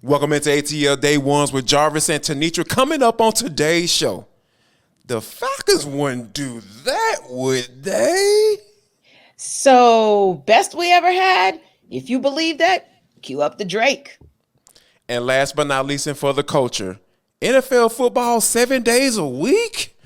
Welcome into ATL Day Ones with Jarvis and Tenitra. Coming up on today's show, the Falcons wouldn't do that, would they? So, best we ever had? If you believe that, cue up the Drake. And last but not least, and for the culture, NFL football 7 days a week?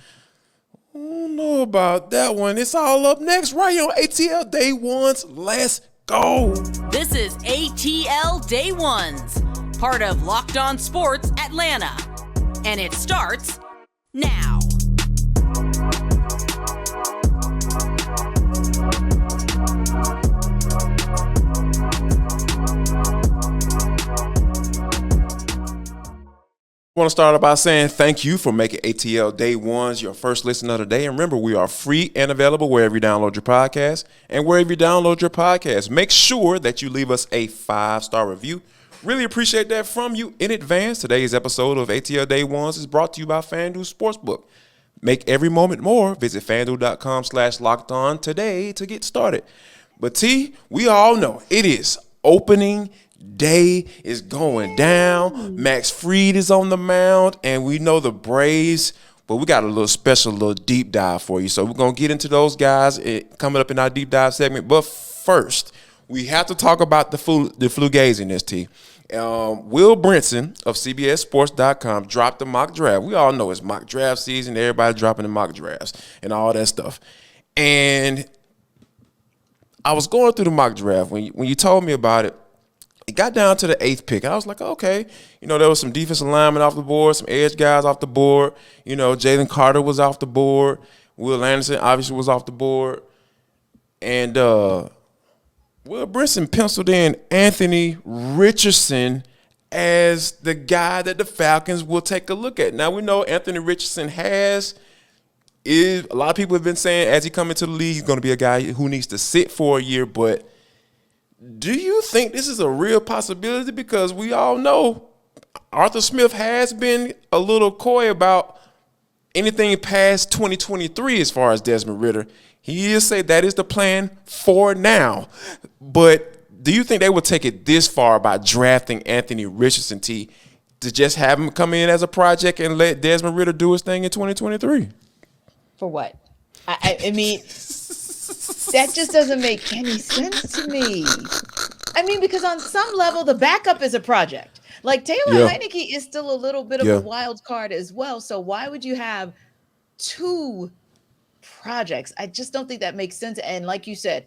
I don't know about that one. It's all up next right here on ATL Day Ones. Let's go. This is ATL Day Ones, part of Locked On Sports Atlanta. And it starts now. I want to start out by saying thank you for making ATL Day Ones your first listen of the day. And remember, we are free and available wherever you download your podcast. And wherever you download your podcast, make sure that you leave us a 5-star review. Really appreciate that from you in advance. Today's episode of ATL Day Ones is brought to you by FanDuel Sportsbook. Make every moment more. Visit FanDuel.com/lockedon today to get started. But T, we all know it is opening day is going down. Max Fried is on the mound, and we know the Braves, but we got a little deep dive for you. So we're going to get into those guys coming up in our deep dive segment. But first, we have to talk about the flugaziness, T. Will Brinson of CBSSports.com dropped the mock draft. We all know it's mock draft season. Everybody dropping the mock drafts and all that stuff. And I was going through the mock draft. When you told me about it, it got down to the 8th pick. I was like, okay. There was some defensive linemen off the board, some edge guys off the board. Jalen Carter was off the board. Will Anderson obviously was off the board. And Will Brinson penciled in Anthony Richardson as the guy that the Falcons will take a look at. Now, we know Anthony Richardson a lot of people have been saying as he comes into the league, he's going to be a guy who needs to sit for a year, but do you think this is a real possibility? Because we all know Arthur Smith has been a little coy about anything past 2023 as far as Desmond Ridder. He is say that is the plan for now. But do you think they would take it this far by drafting Anthony Richardson, T, to just have him come in as a project and let Desmond Ridder do his thing in 2023? For what? I mean, that just doesn't make any sense to me. I mean, because on some level, the backup is a project. Like Taylor Heinicke is still a little bit of a wild card as well. So why would you have two projects? I just don't think that makes sense. And like you said,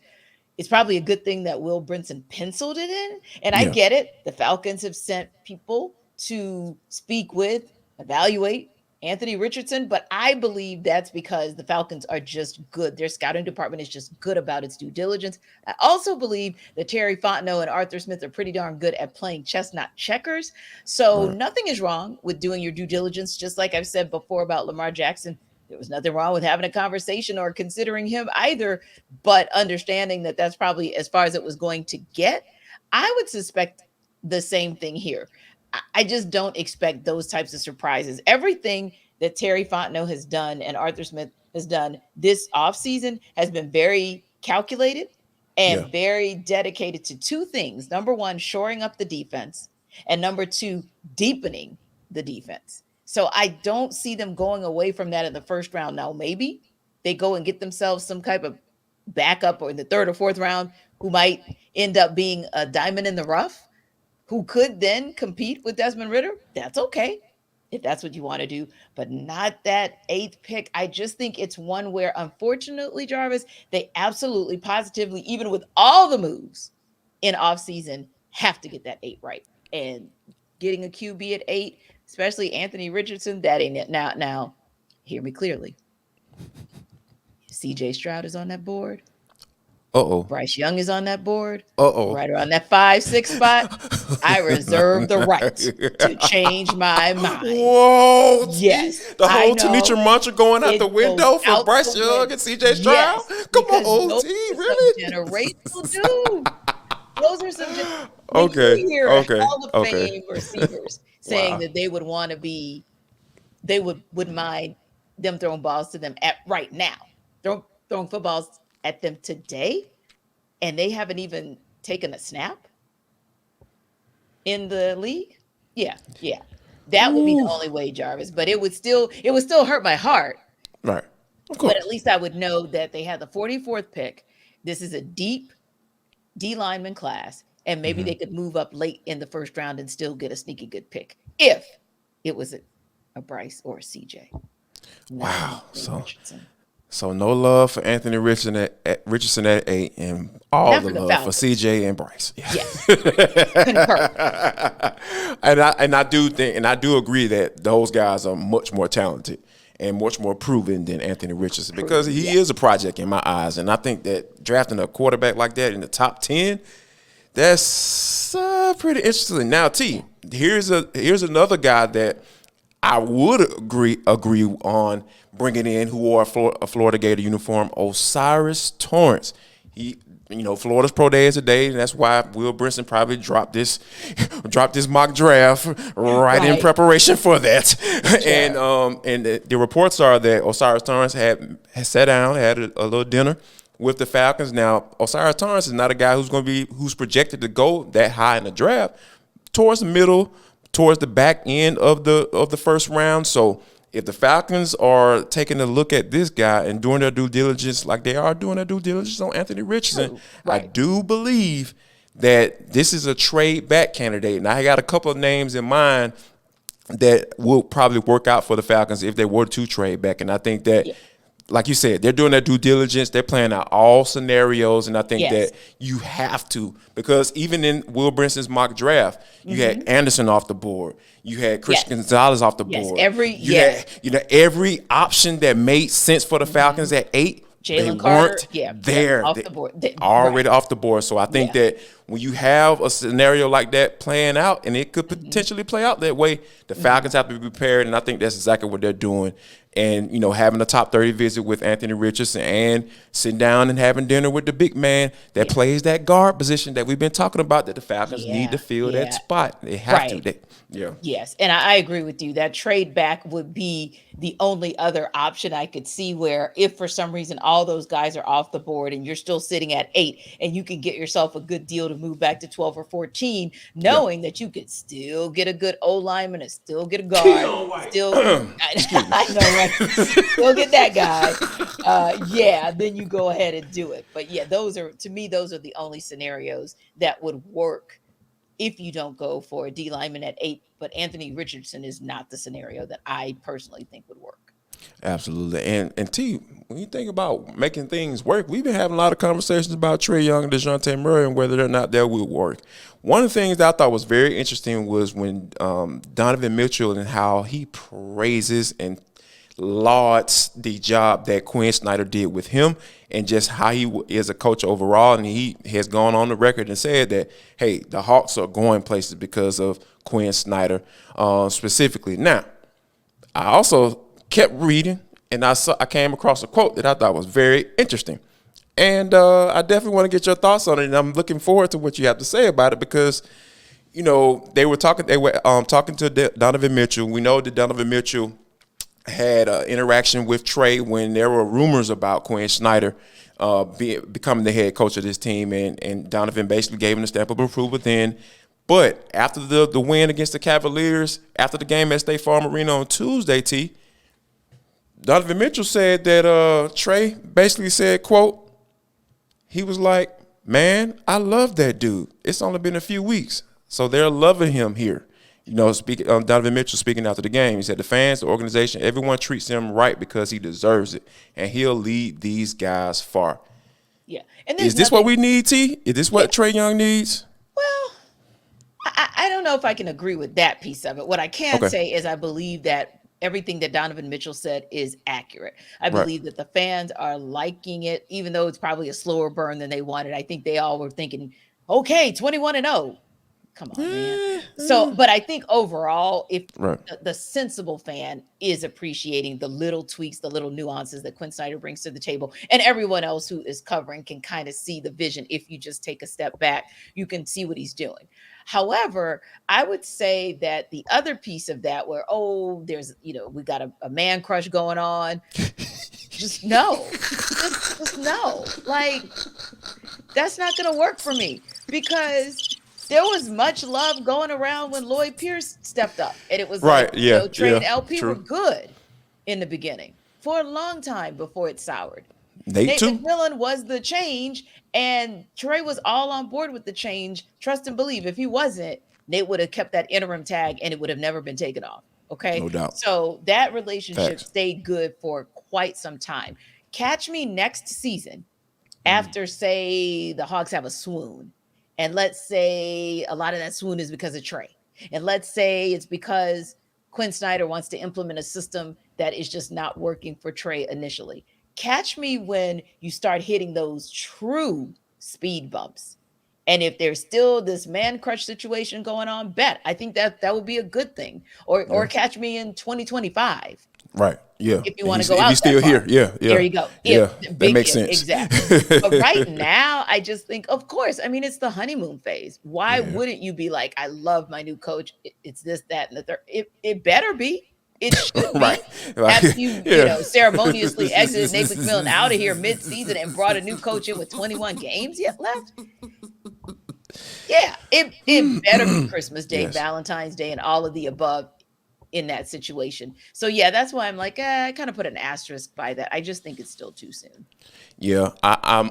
it's probably a good thing that Will Brinson penciled it in. And I get it. The Falcons have sent people to speak with, evaluate Anthony Richardson, but I believe that's because the Falcons are just good. Their scouting department is just good about its due diligence. I also believe that Fontenot and Arthur Smith are pretty darn good at playing chess, not checkers. So nothing is wrong with doing your due diligence. Just like I've said before about Lamar Jackson, there was nothing wrong with having a conversation or considering him either, but understanding that that's probably as far as it was going to get. I would suspect the same thing here. I just don't expect those types of surprises. Everything that Fontenot has done and Arthur Smith has done this offseason has been very calculated and very dedicated to two things. Number one, shoring up the defense, and number two, deepening the defense. So I don't see them going away from that in the first round. Now, maybe they go and get themselves some type of backup or in the 3rd or 4th round who might end up being a diamond in the rough, who could then compete with Desmond Ridder. That's okay if that's what you want to do, but not that 8th pick. I just think it's one where, unfortunately, Jarvis, they absolutely, positively, even with all the moves in offseason, have to get that 8 right. And getting a QB at 8, especially Anthony Richardson, that ain't it. Now, hear me clearly. CJ Stroud is on that board. Bryce Young is on that board. Right around that 5-6 spot. I reserve the right to change my mind. Whoa. Yes. The whole Tenitra mantra going out the window for Bryce Young and CJ Stroud? Yes, come on, T, really? Generational dude. Those are some Okay. You hear Hall of Fame receivers saying that they would want to be, they wouldn't mind them throwing balls to them at right now. Throwing footballs at them today, and they haven't even taken a snap in the league. Yeah, yeah. That would be the only way, Jarvis. But it would still hurt my heart. Right. Of But course. at least I would know that they had the 44th pick. This is a deep D lineman class, and maybe they could move up late in the first round and still get a sneaky good pick if it was a Bryce or a CJ. Wow. Richardson. So no love for Anthony Richardson at 8, and all Not the for the love Falcons. for CJ and Bryce. Yeah. Yes. Concur. and I do think, and I do agree that those guys are much more talented and much more proven than Anthony Richardson, because he is a project in my eyes. And I think that drafting a quarterback like that in the top 10, that's pretty interesting. Now, T, here's another guy that I would agree on bringing in, who wore a Florida Gator uniform, O'Cyrus Torrence. Florida's Pro Day is a day, and that's why Will Brinson probably dropped this mock draft right in preparation for that. Sure. And the reports are that O'Cyrus Torrence had sat down, had a little dinner with the Falcons. Now, O'Cyrus Torrence is not a guy who's projected to go that high in the draft, towards the back end of the first round. So if the Falcons are taking a look at this guy and doing their due diligence like they are doing their due diligence on Anthony Richardson, I do believe that this is a trade back candidate. Now, I got a couple of names in mind that will probably work out for the Falcons if they were to trade back. And I think that, like you said, they're doing their due diligence. They're playing out all scenarios, and I think that you have to, because even in Will Brinson's mock draft, you had Anderson off the board, you had Christian Gonzalez off the board. Had, every option that made sense for the Falcons at 8. Jalen Carter, there off the board. Already off the board. So I think that when you have a scenario like that playing out, and it could potentially play out that way, the Falcons have to be prepared, and I think that's exactly what they're doing. And, having a top 30 visit with Anthony Richardson and sitting down and having dinner with the big man that plays that guard position that we've been talking about, that the Falcons need to fill that spot. They have to. Yes, and I agree with you. That trade back would be the only other option I could see, where if for some reason all those guys are off the board and you're still sitting at 8 and you can get yourself a good deal to move back to 12 or 14, knowing that you could still get a good O lineman and still get a guard. I know, right? Still get that guy. Then you go ahead and do it. But those are the only scenarios that would work if you don't go for a D lineman at 8. But Anthony Richardson is not the scenario that I personally think would work. Absolutely. And T, when you think about making things work, we've been having a lot of conversations about Trae Young and DeJounte Murray and whether or not that will work. One of the things that I thought was very interesting was when Donovan Mitchell and how he praises and lauds the job that Quinn Snyder did with him, and just how he is a coach overall. And he has gone on the record and said that, hey, the Hawks are going places because of Quinn Snyder specifically. Now, I also kept reading, and I came across a quote that I thought was very interesting. And I definitely want to get your thoughts on it, and I'm looking forward to what you have to say about it, because, they were talking to Donovan Mitchell. We know that Donovan Mitchell had an interaction with Trae when there were rumors about Quinn Snyder becoming the head coach of this team, and Donovan basically gave him the stamp of approval then. But after the win against the Cavaliers, after the game at State Farm Arena on Tuesday, T, Donovan Mitchell said that Trae basically said, quote, he was like, man, I love that dude. It's only been a few weeks, so they're loving him here. Donovan Mitchell speaking after the game, he said the fans, the organization, everyone treats him right because he deserves it, and he'll lead these guys far. Yeah. And is this what we need, T? Is this what Trae Young needs? Well, I don't know if I can agree with that piece of it. What I can say is I believe that everything that Donovan Mitchell said is accurate. I believe that the fans are liking it, even though it's probably a slower burn than they wanted. I think they all were thinking, okay, 21-0. Come on, man. So, but I think overall, if the sensible fan is appreciating the little tweaks, the little nuances that Quinn Snyder brings to the table, and everyone else who is covering can kind of see the vision. If you just take a step back, you can see what he's doing. However, I would say that the other piece of that where, there's, we got a man crush going on. Just no. Just no. Like, that's not going to work for me, because there was much love going around when Lloyd Pierce stepped up. And it was Right. like, Yeah. Trae and Yeah. LP True. were good in the beginning for a long time before it soured. Nate too. McMillan was the change, and Trae was all on board with the change. Trust and believe. If he wasn't, Nate would have kept that interim tag and it would have never been taken off. Okay. No doubt. So that relationship Facts. stayed good for quite some time. Catch me next season after, say, the Hawks have a swoon. And let's say a lot of that swoon is because of Trae. And let's say it's because Quinn Snyder wants to implement a system that is just not working for Trae initially. Catch me when you start hitting those true speed bumps. And if there's still this man crush situation going on, I think that would be a good thing. Or catch me in 2025. Right. Yeah. If you want to go out, he's still here. Yeah. Yeah. There you go. That makes sense. Exactly. But right now, I just think, of course, I mean, it's the honeymoon phase. Why wouldn't you be like, I love my new coach. It's this, that, and the third. It better be. It should be. Right. After you ceremoniously exited Nate McMillan out of here mid-season and brought a new coach in with 21 games yet left. Yeah, it better be Christmas Day, Valentine's Day, and all of the above in that situation. So yeah, that's why I'm like, I kind of put an asterisk by that. I just think it's still too soon. Yeah, I'm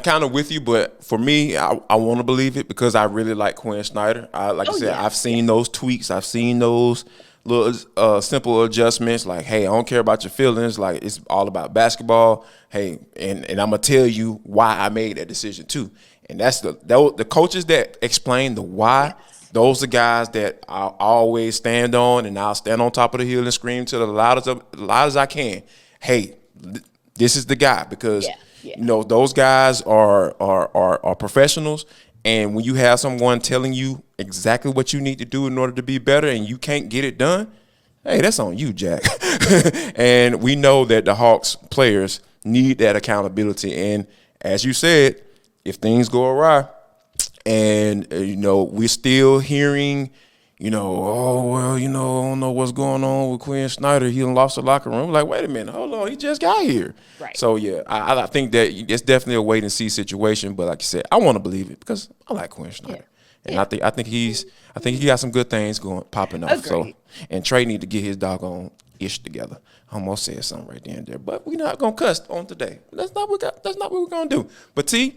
kind of with you, but for me, I want to believe it because I really like Quinn Snyder. I said, I've seen those tweaks, I've seen those little simple adjustments. Like, hey, I don't care about your feelings. Like, it's all about basketball. Hey, and I'm gonna tell you why I made that decision too. And that's the coaches that explain the why. Those are guys that I'll always stand on, and I'll stand on top of the hill and scream to the loudest as I can. Hey, this is the guy, because those guys are professionals, and when you have someone telling you exactly what you need to do in order to be better, and you can't get it done, hey, that's on you, Jack. And we know that the Hawks players need that accountability, and as you said, if things go awry, and we're still hearing, I don't know what's going on with Quinn Snyder. He lost the locker room. Like, wait a minute, hold on, he just got here. Right. So yeah, I think that it's definitely a wait and see situation. But like you said, I want to believe it because I like Quinn Snyder, and I think he got some good things popping up. Agreed. So, and Trae need to get his doggone ish together. I almost said something right there and there, but we're not gonna cuss on today. That's not what we're gonna do. But T,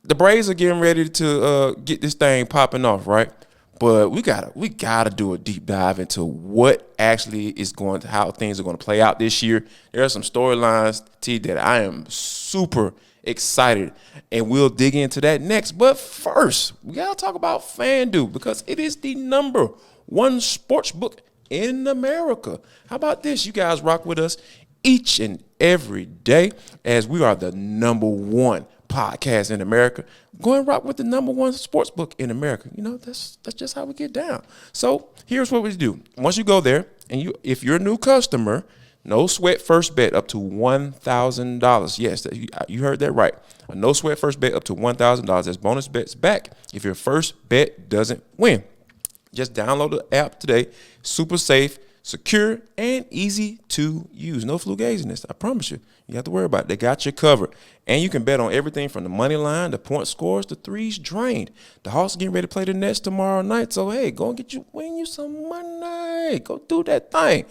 the Braves are getting ready to get this thing popping off, right? But we gotta do a deep dive into what actually is how things are going to play out this year. There are some storylines, T, that I am super excited, and we'll dig into that next. But first, we gotta talk about FanDuel because it is the #1 sports book in America. How about this? You guys rock with us each and every day as we are the #1 podcast in America. Go and rock with the #1 sports book in America. That's just how we get down. So here's what we do. Once you go there, and if you're a new customer, no sweat first bet up to $1,000. Yes, you heard that right. A no sweat first bet up to $1,000. There's bonus bets back if your first bet doesn't win. Just download the app today. Super safe, secure, and easy to use. No flugaziness, I promise you. You have to worry about it. They got you covered. And you can bet on everything from the money line, the point scores, the threes drained. The Hawks getting ready to play the Nets tomorrow night. So, hey, go and win you some money. Go do that thing.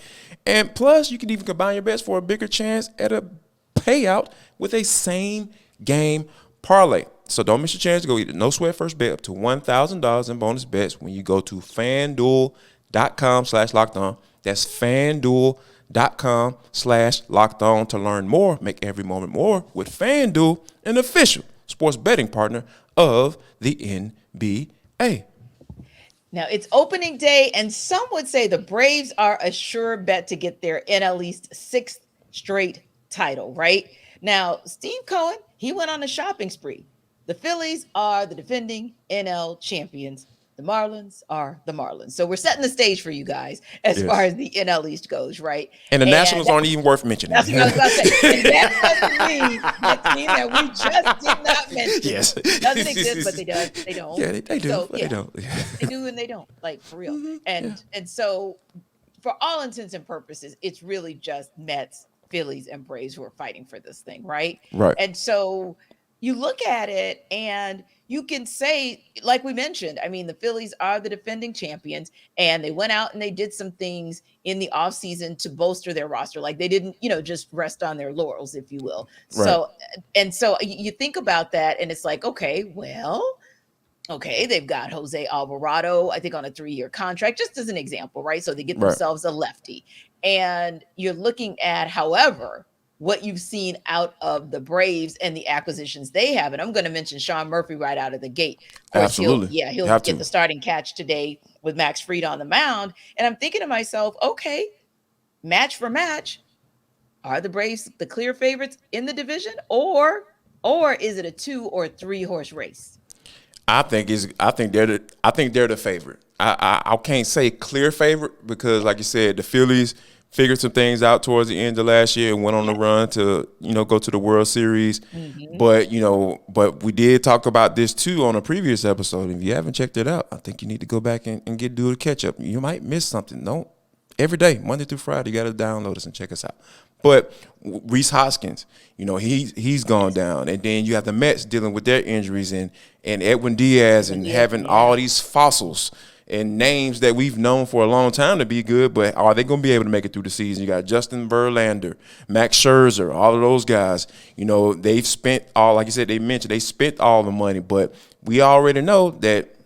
And plus, you can even combine your bets for a bigger chance at a payout with a same game parlay. So don't miss your chance to go get a no sweat first bet up to $1,000 in bonus bets when you go to FanDuel.com/lockedon. That's FanDuel.com/lockedon to learn more. Make every moment more with FanDuel, an official sports betting partner of the NBA. Now, it's opening day, and some would say the Braves are a sure bet to get their NL East 6th straight title, right? Now, Steve Cohen, he went on a shopping spree. The Phillies are the defending NL champions. The Marlins are the Marlins. So we're setting the stage for you guys as far as the NL East goes, right? And the Nationals aren't even worth mentioning. That's what I was about to say. And that doesn't mean the team that we just did not mention. Yes. Doesn't exist, but they don't. Yeah, they do. So, they don't. They do and they don't, like, for real. And so for all intents and purposes, it's really just Mets, Phillies, and Braves who are fighting for this thing, right? Right. And so you look at it and you can say, like we mentioned, I mean, the Phillies are the defending champions, and they went out and they did some things in the offseason to bolster their roster. Like they didn't, just rest on their laurels, if you will. Right. So you think about that, and it's like, okay, they've got Jose Alvarado, I think, on a 3-year contract, just as an example, right? So they get themselves a lefty. And you're looking at, however, what you've seen out of the Braves and the acquisitions they have. And I'm going to mention Sean Murphy right out of the gate. Of course, Absolutely. He'll get the starting catch today with Max Fried on the mound. And I'm thinking to myself, okay, match for match, are the Braves the clear favorites in the division, or is it a 2 or 3 horse race? I think they're the favorite. I can't say clear favorite because, like you said, the Phillies figured some things out towards the end of last year and went on the run to go to the World Series. Mm-hmm. But we did talk about this too on a previous episode. If you haven't checked it out, I think you need to go back and do a catch up. You might miss something. Don't every day, Monday through Friday, you got to download us and check us out. But Rhys Hoskins, he's gone down, and then you have the Mets dealing with their injuries and Edwin Diaz and having all these fossils and names that we've known for a long time to be good, but are they going to be able to make it through the season? You got Justin Verlander, Max Scherzer, all of those guys. They've spent all, like you said, they spent all the money, but we already know that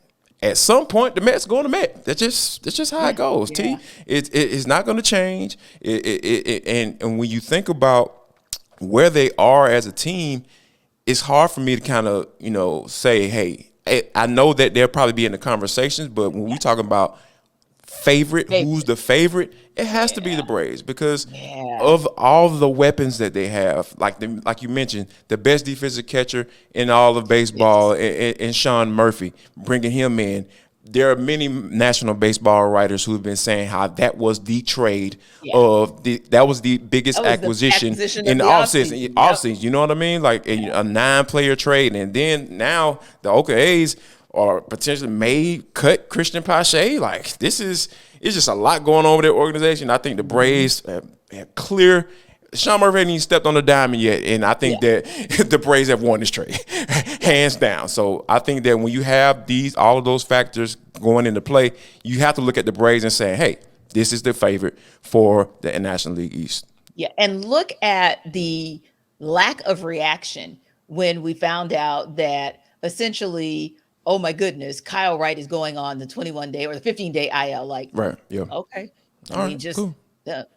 at some point the Mets going to Met. That's just how it goes. Yeah. It's not going to change. And when you think about where they are as a team, it's hard for me to kind of say, hey, I know that they'll probably be in the conversations, but when we talking about favorite, who's the favorite, it has to be the Braves because of all the weapons that they have. Like you mentioned, the best defensive catcher in all of baseball, and Sean Murphy, bringing him in. There are many national baseball writers who have been saying how that was the trade that was the biggest acquisition in the offseason. Offseason, you know what I mean? Like a 9-player trade, and then now the Oakland A's are potentially may cut Christian Pache. Like it's just a lot going on with their organization. I think the Braves have clear. Sean Murphy hasn't even stepped on the diamond yet, and I think that the Braves have won this trade, hands down. So I think that when you have all of those factors going into play, you have to look at the Braves and say, hey, this is the favorite for the National League East. Yeah, and look at the lack of reaction when we found out that essentially, oh my goodness, Kyle Wright is going on the 21-day or the 15-day IL. Like, right, yeah, okay, cool.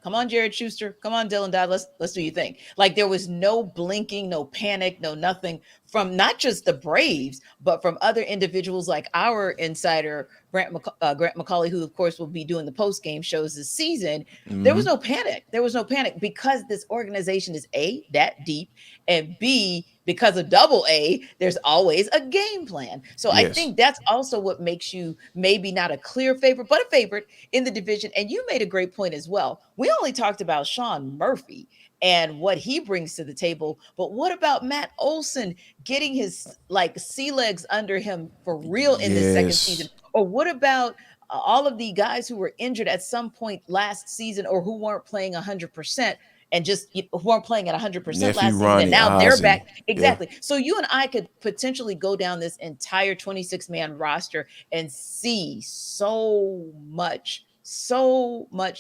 Come on, Jared Schuster. Come on, Dylan Dodd. Let's do your thing. Like there was no blinking, no panic, no nothing from not just the Braves, but from other individuals like our insider, Grant McCauley, who of course will be doing the post-game shows this season. Mm-hmm. There was no panic. There was no panic because this organization is A, that deep, and B, because of double A, there's always a game plan. So I think that's also what makes you maybe not a clear favorite, but a favorite in the division. And you made a great point as well. We only talked about Sean Murphy and what he brings to the table. But what about Matt Olson getting his sea legs under him for real in this second season? Or what about all of the guys who were injured at some point last season or who weren't playing 100%? And just who weren't playing at 100% last season, and now they're back. Exactly. Yeah. So you and I could potentially go down this entire 26-man roster and see so much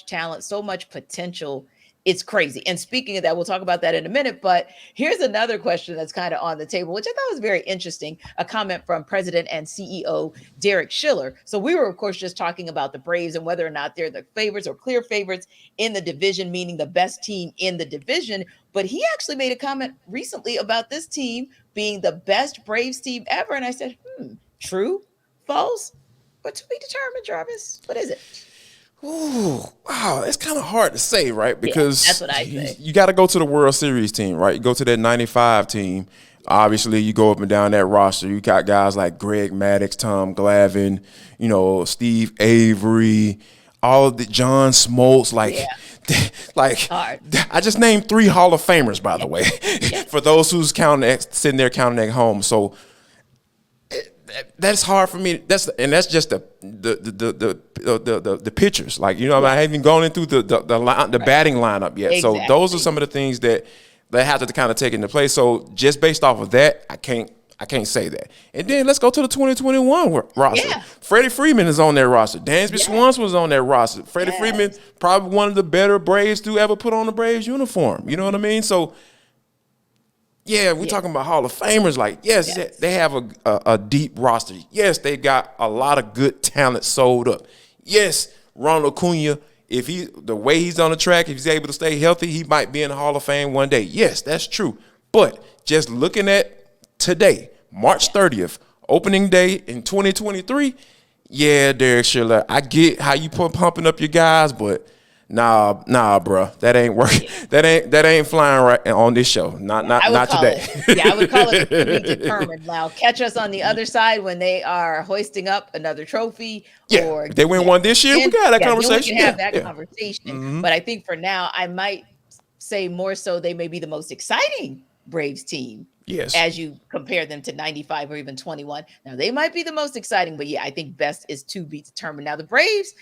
talent, so much potential. It's crazy. And speaking of that, we'll talk about that in a minute. But here's another question that's kind of on the table, which I thought was very interesting. A comment from President and CEO Derek Schiller. So we were, of course, just talking about the Braves and whether or not they're the favorites or clear favorites in the division, meaning the best team in the division. But he actually made a comment recently about this team being the best Braves team ever. And I said, true, false, but to be determined, Jarvis. What is it? Ooh, wow, it's kind of hard to say, right? Because that's what I say. You got to go to the World Series team, right? You go to that 95 team. Obviously, you go up and down that roster. You got guys like Greg Maddux, Tom Glavine, Steve Avery, all of the John Smoltz, I just named 3 Hall of Famers, by the way, for those who's sitting there counting at home. So that's hard for me. That's just the pitchers. I haven't even gone into the batting lineup yet. Exactly. So those are some of the things that have to kind of take into place. So just based off of that, I can't I can't say that. And then let's go to the 2021 roster. Yeah. Freddie Freeman is on that roster. Dansby Swanson was on that roster. Freddie Freeman, probably one of the better Braves to ever put on the Braves uniform. You know what I mean? So, yeah, we're talking about Hall of Famers. Like, yes, they have a deep roster. Yes, they got a lot of good talent sold up. Yes, Ronald Acuna, the way he's on the track, if he's able to stay healthy, he might be in the Hall of Fame one day. Yes, that's true. But just looking at today, March 30th, opening day in 2023, yeah, Derek Schiller, I get how you pumping up your guys, but nah, bro, that ain't working. That ain't flying right on this show. Not today. I would call it determined. Now, catch us on the other side when they are hoisting up another trophy. Yeah, or if they win one this year, we got that conversation. We can have that conversation. Mm-hmm. But I think for now, I might say more so they may be the most exciting Braves team. Yes. As you compare them to 95 or even 21. Now, they might be the most exciting, but I think best is to be determined. Now, the Braves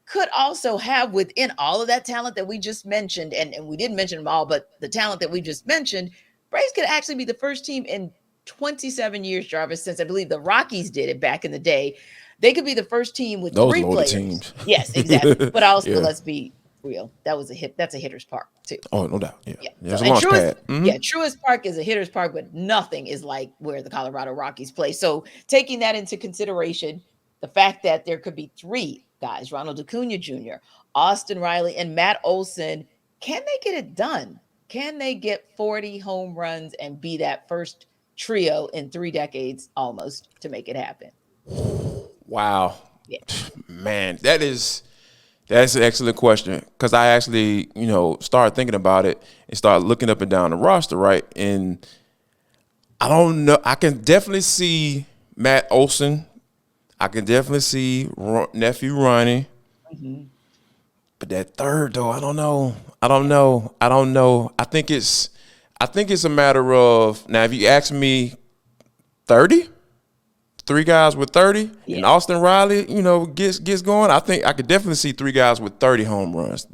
could also have within all of that talent that we just mentioned, and we didn't mention them all, but the talent that we just mentioned, Braves could actually be the first team in 27 years, Jarvis, since I believe the Rockies did it back in the day. They could be the first team with those 3 players. Teams. Yes, exactly. But also, let's be real. That's a hitter's park too. Oh, no doubt. Yeah. There's So, a launch pad. Mm-hmm. Yeah, Truist Park is a hitter's park, but nothing is like where the Colorado Rockies play. So taking that into consideration, the fact that there could be 3 guys, Ronald Acuna Jr., Austin Riley, and Matt Olson, can they get it done? Can they get 40 home runs and be that first trio in 3 decades almost to make it happen? Wow. Yeah. Man, that's an excellent question, because I actually, started thinking about it and started looking up and down the roster, right? And I don't know. I can definitely see Matt Olson. I can definitely see nephew Ronnie. Mm-hmm. But that third, though, I don't know. I think it's a matter of, now, if you ask me 30, 3 guys with 30, and Austin Riley, gets going, I think I could definitely see 3 guys with 30 home runs.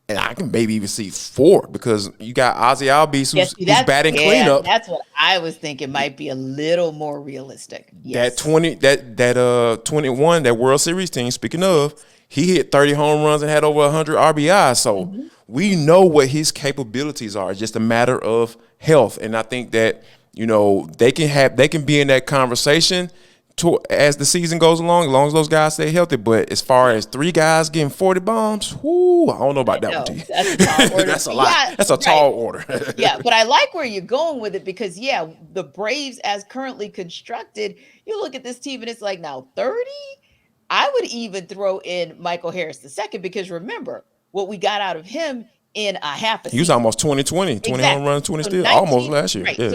And I can maybe even see 4, because you got Ozzie Albies who's batting cleanup. That's what I was thinking might be a little more realistic. Yes. That 21, that World Series team, speaking of, he hit 30 home runs and had over 100 RBIs. So we know what his capabilities are. It's just a matter of health. And I think that, they can be in that conversation as the season goes along, as long as those guys stay healthy. But as far as 3 guys getting 40 bombs, I don't know about that one. That's a tall order. That's a lot. Yeah, that's a tall order. Yeah, but I like where you're going with it, because, the Braves as currently constructed, you look at this team and it's like, now 30? I would even throw in Michael Harris II, because remember what we got out of him in a half a season. He was almost 20 home runs, 20 steals, almost last year. Right. Yeah.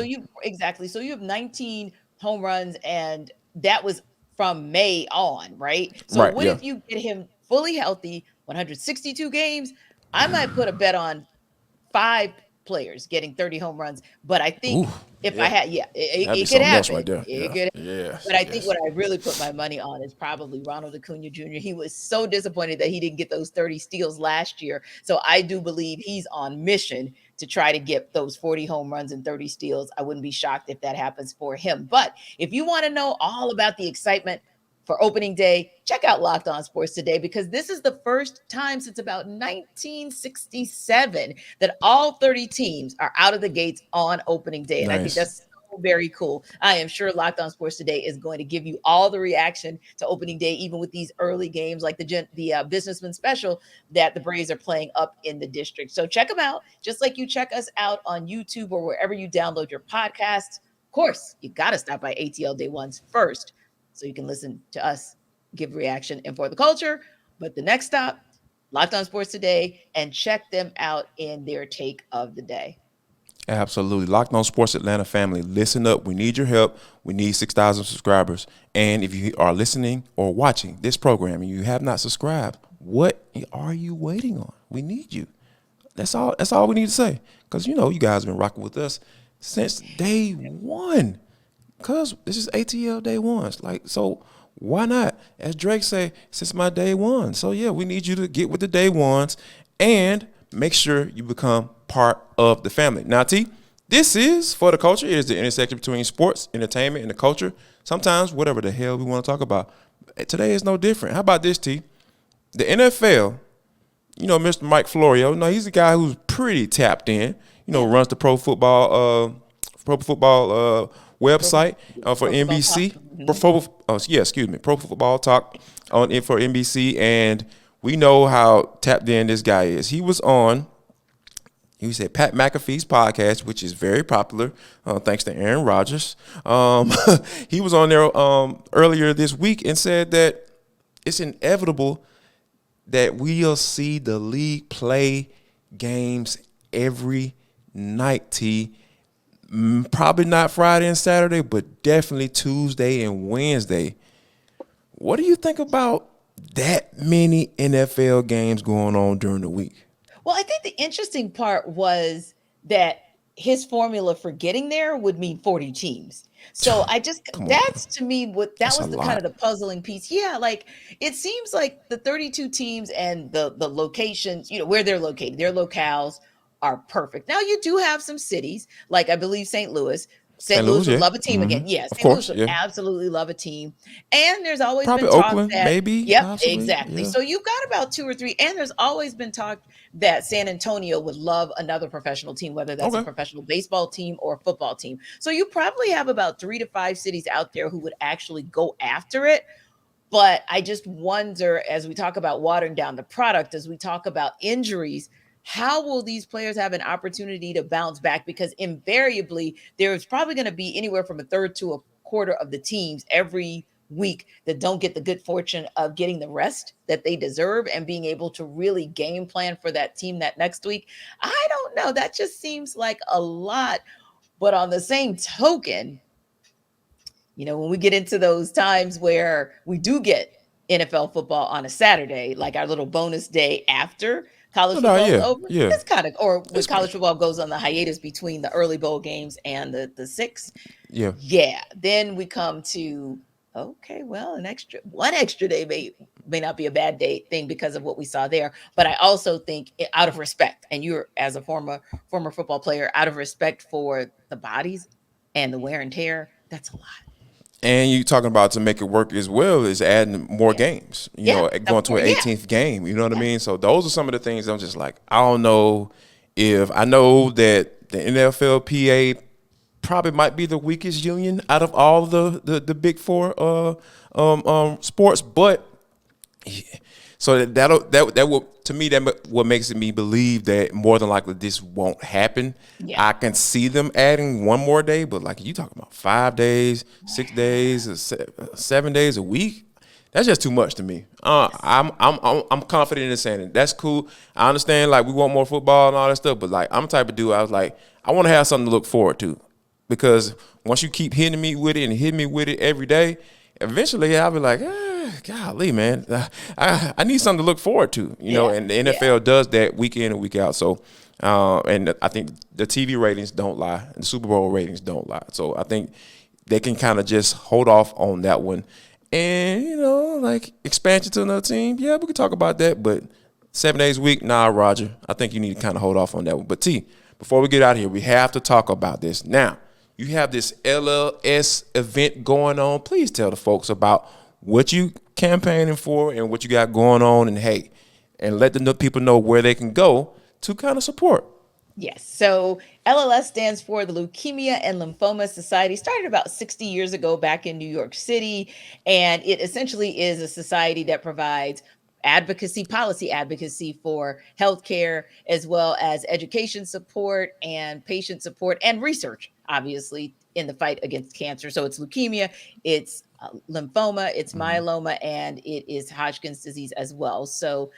So you have 19 home runs, and that was from May on, right? So if you get him fully healthy, 162 games, I might put a bet on 5 players getting 30 home runs. But I think I had, it could happen. Right there. It could happen. Yeah. But I think what I really put my money on is probably Ronald Acuna Jr. He was so disappointed that he didn't get those 30 steals last year. So I do believe he's on mission to try to get those 40 home runs and 30 steals. I wouldn't be shocked if that happens for him. But if you want to know all about the excitement for opening day, check out Locked On Sports Today, because this is the first time since about 1967 that all 30 teams are out of the gates on opening day. And I think that's so very cool. I am sure Locked On Sports Today is going to give you all the reaction to opening day, even with these early games like the Businessman Special that the Braves are playing up in the district. So check them out, just like you check us out on YouTube or wherever you download your podcasts. Of course, you got to stop by ATL Day Ones first, so you can listen to us give reaction and for the culture. But the next stop, Locked On Sports Today, and check them out in their take of the day. Absolutely. Locked On Sports Atlanta family, listen up. We need your help. We need 6,000 subscribers. And if you are listening or watching this program and you have not subscribed, what are you waiting on? We need you. That's all we need to say. Because, you guys have been rocking with us since day one. Because this is ATL Day Ones. So why not? As Drake say, since my day one. So, we need you to get with the day ones and make sure you become part of the family. Now, T, This is For the Culture. It is the intersection between sports, entertainment, and the culture. Sometimes whatever the hell we want to talk about. Today is no different. How about this, T? The NFL, Mr. Mike Florio, he's a guy who's pretty tapped in. Runs the pro football website for NBC. Pro Football Talk for NBC, and we know how tapped in this guy is. He was on. He said Pat McAfee's podcast, which is very popular, thanks to Aaron Rodgers. He was on there earlier this week and said that it's inevitable that we'll see the league play games every night, T. Probably not Friday and Saturday, but definitely Tuesday and Wednesday. What do you think about that many NFL games going on during the week? Well, I think the interesting part was that his formula for getting there would mean 40 teams. So that's to me that was the kind of the puzzling piece. Yeah, like it seems like the 32 teams and the locations, where they're located, their locales are perfect. Now you do have some cities, like I believe St. Louis. St. Louis would love a team again. Yes, St. Louis would absolutely love a team. And there's always been talk Oakland, that maybe. Yep, possibly, exactly. Yeah. So you've got about 2 or 3, and there's always been talk that San Antonio would love another professional team, whether that's a professional baseball team or a football team. So you probably have about 3 to 5 cities out there who would actually go after it. But I just wonder, as we talk about watering down the product, as we talk about injuries, how will these players have an opportunity to bounce back? Because invariably, there's probably going to be anywhere from a third to a quarter of the teams every week that don't get the good fortune of getting the rest that they deserve and being able to really game plan for that team that next week. I don't know. That just seems like a lot. But on the same token, when we get into those times where we do get NFL football on a Saturday, like our little bonus day after college football is over, it's kind of, or when college football goes on the hiatus between the early bowl games and the 6. Yeah. Then we come to, okay, well, one extra day may not be a bad thing because of what we saw there. But I also think out of respect, and you're as a former football player, out of respect for the bodies and the wear and tear, that's a lot. And you talking about to make it work as well is adding more games, going to an 18th game, you know what I mean? So those are some of the things I'm just like, I don't know if I know that the NFLPA probably might be the weakest union out of all the big 4 sports, but so that will, to me, that what makes me believe that more than likely this won't happen. I can see them adding one more day, but like you talking about 5 days, 6 days, 7 days a week, that's just too much to me. I'm confident in saying it. That's cool. I understand like we want more football and all that stuff, but like I'm the type of dude I was like I want to have something to look forward to, because once you keep hitting me with it and hitting me with it every day, eventually I'll be like, golly, man, I need something to look forward to, and the NFL does that week in and week out. So, and I think the TV ratings don't lie, and the Super Bowl ratings don't lie. So I think they can kind of just hold off on that one. And, like expansion to another team, we can talk about that. But 7 days a week, nah, Roger, I think you need to kind of hold off on that one. But T, before we get out of here, we have to talk about this. Now, you have this LLS event going on. Please tell the folks about what you campaigning for and what you got going on, and let the people know where they can go to kind of support. Yes. So LLS stands for the Leukemia and Lymphoma Society. Started about 60 years ago back in New York City, and it essentially is a society that provides policy advocacy for healthcare, as well as education support and patient support and research, obviously, in the fight against cancer. So it's leukemia, it's lymphoma, it's myeloma, and it is Hodgkin's disease as well. So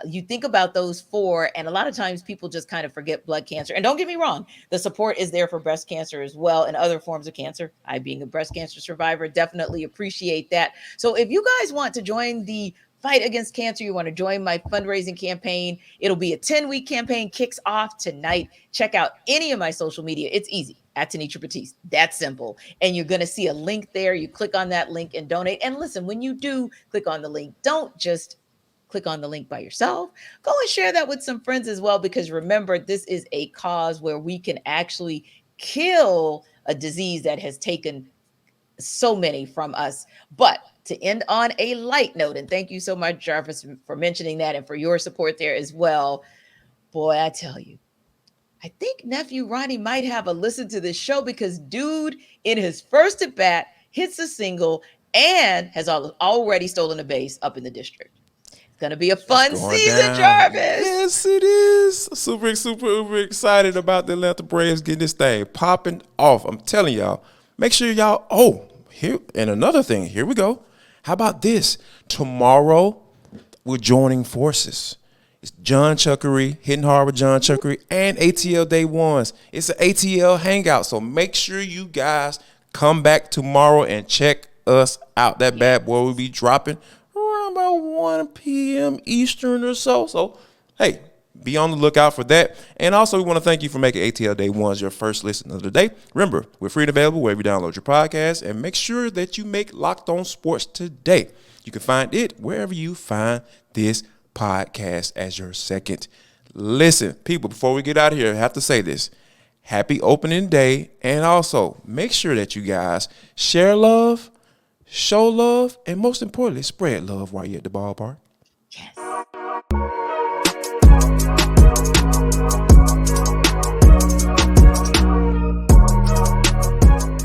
you think about those 4, and a lot of times people just kind of forget blood cancer. And don't get me wrong, the support is there for breast cancer as well and other forms of cancer. I, being a breast cancer survivor, definitely appreciate that. So if you guys want to join the fight against cancer, you want to join my fundraising campaign, it'll be a 10-week campaign, kicks off tonight. Check out any of my social media. It's easy, at Tenitra Batiste. That's simple. And you're going to see a link there. You click on that link and donate. And listen, when you do click on the link, don't just click on the link by yourself. Go and share that with some friends as well, because remember, this is a cause where we can actually kill a disease that has taken so many from us. But to end on a light note, and thank you so much, Jarvis, for mentioning that and for your support there as well. Boy, I tell you, I think nephew Ronnie might have a listen to this show, because dude, in his first at bat, hits a single and has already stolen a base up in the district. It's going to be a fun season, down. Jarvis. Yes, it is. Super excited about the Atlanta Braves getting this thing popping off. I'm telling y'all, make sure y'all, here, and another thing, here we go. How about this? Tomorrow, we're joining forces. It's John Chuckery, Hitting Hard with John Chuckery, and ATL Day Ones. It's an ATL hangout, so make sure you guys come back tomorrow and check us out. That bad boy will be dropping around about 1 p.m. Eastern or so. So, hey, be on the lookout for that. And also, we want to thank you for making ATL Day Ones your first listen of the day. Remember, we're free and available wherever you download your podcast, and make sure that you make Locked On Sports today. You can find it wherever you find this podcast as your second listen. People, before we get out of here, I have to say this. Happy opening day. And also, make sure that you guys share love, show love, and most importantly, spread love while you're at the ballpark. Yes.